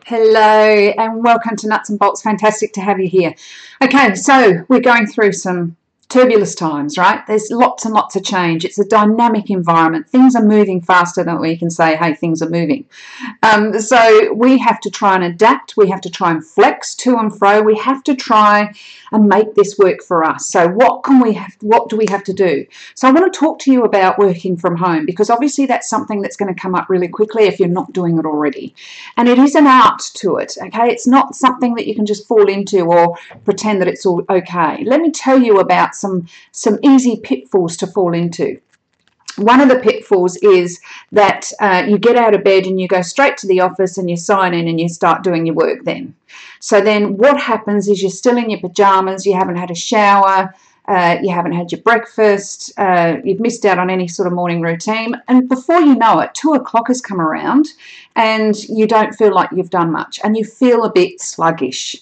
Hello and welcome to Nuts and Bolts. Fantastic to have you here. Okay, so we're going through some turbulent times, right? There's lots and lots of change. It's a dynamic environment. Things are moving faster than we can say, hey, things are moving. So we have to try and adapt. We have to try and flex to and fro. We have to try and make this work for us. So what do we have to do? So I want to talk to you about working from home, because obviously that's something that's going to come up really quickly if you're not doing it already. And it is an art to it, okay? It's not something that you can just fall into or pretend that it's all okay. Let me tell you about some easy pitfalls to fall into. One of the pitfalls is that you get out of bed and you go straight to the office and you sign in and you start doing your work then. So then what happens is you're still in your pajamas, you haven't had a shower, you haven't had your breakfast, you've missed out on any sort of morning routine, and before you know it, 2 o'clock has come around and you don't feel like you've done much and you feel a bit sluggish.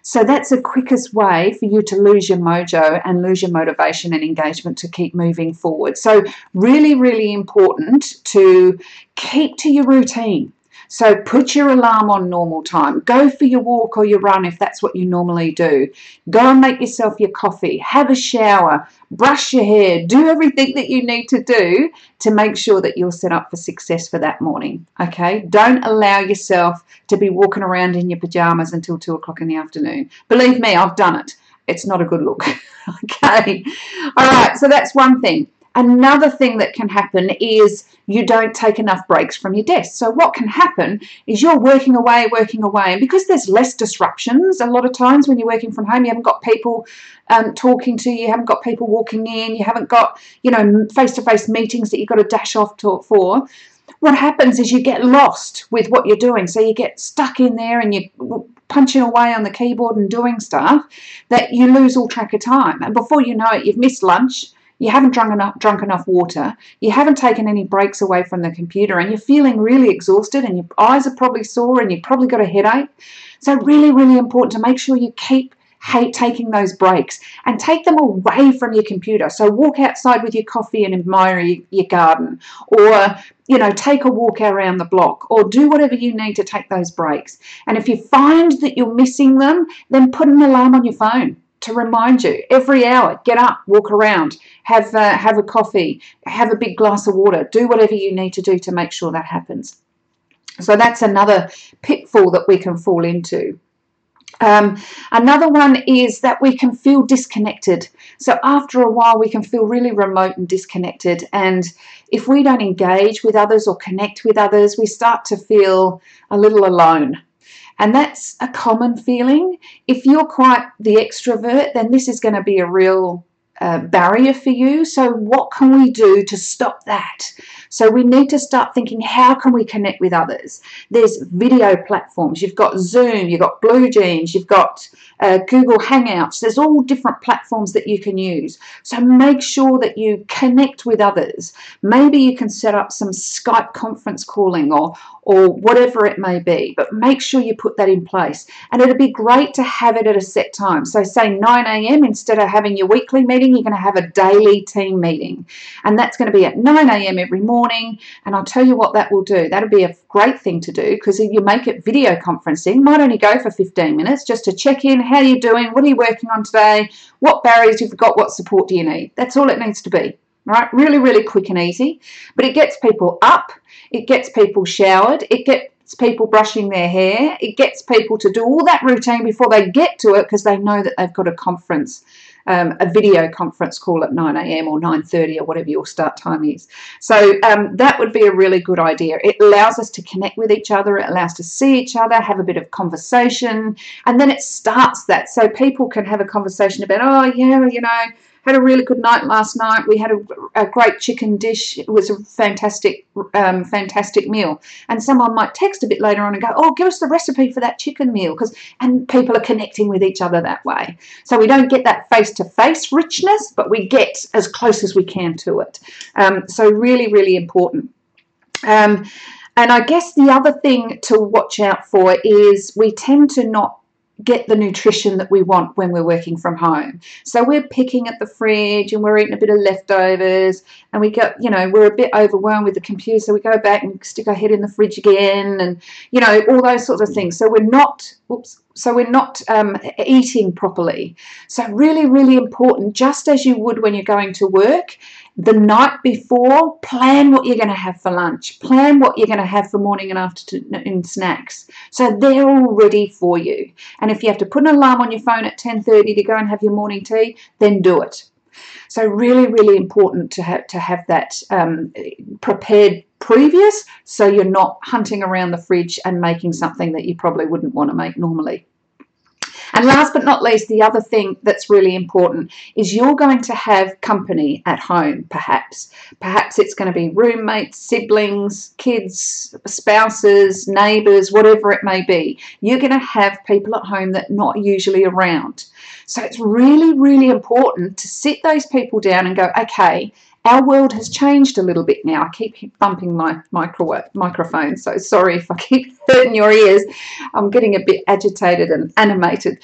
So that's the quickest way for you to lose your mojo and lose your motivation and engagement to keep moving forward. So really, really important to keep to your routine. So put your alarm on normal time. Go for your walk or your run if that's what you normally do. Go and make yourself your coffee. Have a shower. Brush your hair. Do everything that you need to do to make sure that you're set up for success for that morning. Okay? Don't allow yourself to be walking around in your pajamas until 2 o'clock in the afternoon. Believe me, I've done it. It's not a good look. Okay? All right, so that's one thing. Another thing that can happen is you don't take enough breaks from your desk. So what can happen is you're working away, and because there's less disruptions a lot of times when you're working from home, you haven't got people talking to you, haven't got people walking in, you haven't got, face-to-face meetings that you've got to dash off for. What happens is you get lost with what you're doing. So you get stuck in there and you're punching away on the keyboard and doing stuff that you lose all track of time. And before you know it, you've missed lunch. You haven't drunk enough water, you haven't taken any breaks away from the computer, and you're feeling really exhausted and your eyes are probably sore and you've probably got a headache. So really, really important to make sure you keep taking those breaks and take them away from your computer. So walk outside with your coffee and admire your garden, or take a walk around the block, or do whatever you need to take those breaks. And if you find that you're missing them, then put an alarm on your phone to remind you every hour. Get up, walk around, have a coffee, have a big glass of water, do whatever you need to do to make sure that happens. So that's another pitfall that we can fall into. Another one is that we can feel disconnected. So after a while we can feel really remote and disconnected, and if we don't engage with others or connect with others, we start to feel a little alone. And that's a common feeling. If you're quite the extrovert, then this is going to be a real barrier for you. So what can we do to stop that? So we need to start thinking, how can we connect with others? There's video platforms. You've got Zoom, you've got Blue Jeans, you've got Google Hangouts. There's all different platforms that you can use. So make sure that you connect with others. Maybe you can set up some Skype conference calling or whatever it may be, but make sure you put that in place. And it'd be great to have it at a set time. So say 9 a.m. instead of having your weekly meeting, you're going to have a daily team meeting. And that's going to be at 9 a.m. every morning. And I'll tell you what that will do. That'll be a great thing to do, because if you make it video conferencing, might only go for 15 minutes just to check in. How are you doing? What are you working on today? What barriers you've got? What support do you need? That's all it needs to be. Right? Really, really quick and easy. But it gets people up. It gets people showered. It gets people brushing their hair. It gets people to do all that routine before they get to it, because they know that they've got a conference, a video conference call at 9 a.m. or 9:30 or whatever your start time is. So that would be a really good idea. It allows us to connect with each other. It allows us to see each other, have a bit of conversation, and then it starts that. So people can have a conversation about, oh, yeah, had a really good night last night. We had a great chicken dish. It was a fantastic meal. And someone might text a bit later on and go, oh, give us the recipe for that chicken meal. And people are connecting with each other that way. So we don't get that face-to-face richness, but we get as close as we can to it. So really, really important. And I guess the other thing to watch out for is we tend to not get the nutrition that we want when we're working from home. So we're picking at the fridge and we're eating a bit of leftovers, and we go, we're a bit overwhelmed with the computer, so we go back and stick our head in the fridge again, and all those sorts of things. So we're not eating properly. So really, really important, just as you would when you're going to work, the night before, plan what you're going to have for lunch. Plan what you're going to have for morning and afternoon snacks. So they're all ready for you. And if you have to put an alarm on your phone at 10:30 to go and have your morning tea, then do it. So really, really important to have that prepared previous, so you're not hunting around the fridge and making something that you probably wouldn't want to make normally. And last but not least, the other thing that's really important is you're going to have company at home, perhaps. Perhaps it's going to be roommates, siblings, kids, spouses, neighbours, whatever it may be. You're going to have people at home that are not usually around. So it's really, really important to sit those people down and go, okay, our world has changed a little bit now. I keep bumping my microphone, so sorry if I keep hurting your ears. I'm getting a bit agitated and animated.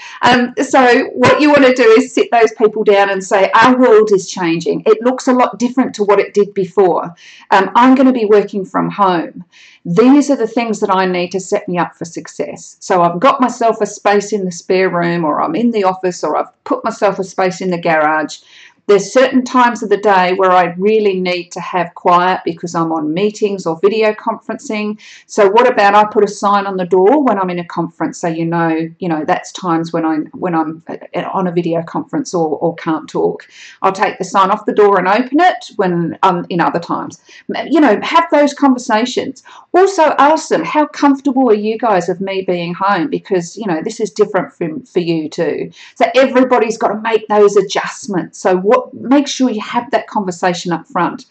So what you want to do is sit those people down and say, our world is changing. It looks a lot different to what it did before. I'm going to be working from home. These are the things that I need to set me up for success. So I've got myself a space in the spare room, or I'm in the office, or I've put myself a space in the garage. There's certain times of the day where I really need to have quiet because I'm on meetings or video conferencing. So what about I put a sign on the door when I'm in a conference, so that's times when I'm on a video conference or can't talk. I'll take the sign off the door and open it when I'm in other times. Have those conversations. Also ask them, how comfortable are you guys of me being home? Because this is different for you too. So everybody's got to make those adjustments. So make sure you have that conversation up front.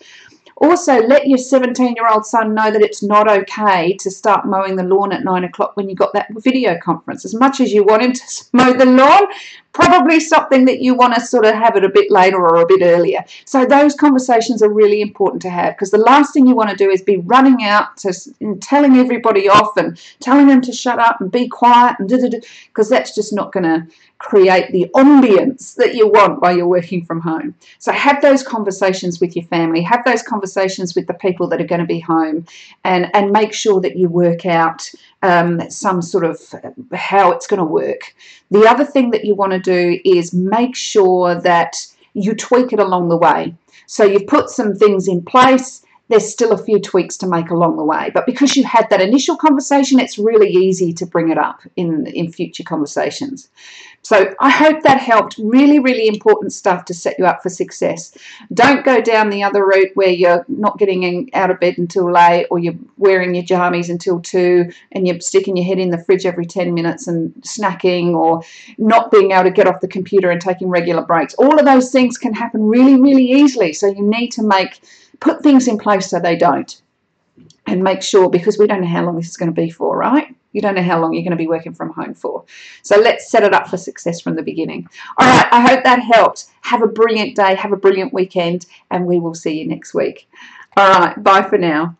Also, let your 17-year-old son know that it's not okay to start mowing the lawn at 9 o'clock when you've got that video conference. As much as you want him to mow the lawn, probably something that you want to sort of have it a bit later or a bit earlier. So those conversations are really important to have, because the last thing you want to do is be running out and telling everybody off and telling them to shut up and be quiet, and because that's just not going to create the ambience that you want while you're working from home. So have those conversations with your family, have those conversations with the people that are going to be home, and make sure that you work out some sort of how it's going to work. The other thing that you want to do is make sure that you tweak it along the way. So you've put some things in place. There's still a few tweaks to make along the way. But because you had that initial conversation, it's really easy to bring it up in future conversations. So I hope that helped. Really, really important stuff to set you up for success. Don't go down the other route where you're not getting out of bed until late, or you're wearing your jammies until 2 and you're sticking your head in the fridge every 10 minutes and snacking, or not being able to get off the computer and taking regular breaks. All of those things can happen really, really easily. So you need to put things in place so they don't. And make sure, because we don't know how long this is going to be for, right? You don't know how long you're going to be working from home for. So let's set it up for success from the beginning. All right, I hope that helped. Have a brilliant day, have a brilliant weekend, and we will see you next week. All right, bye for now.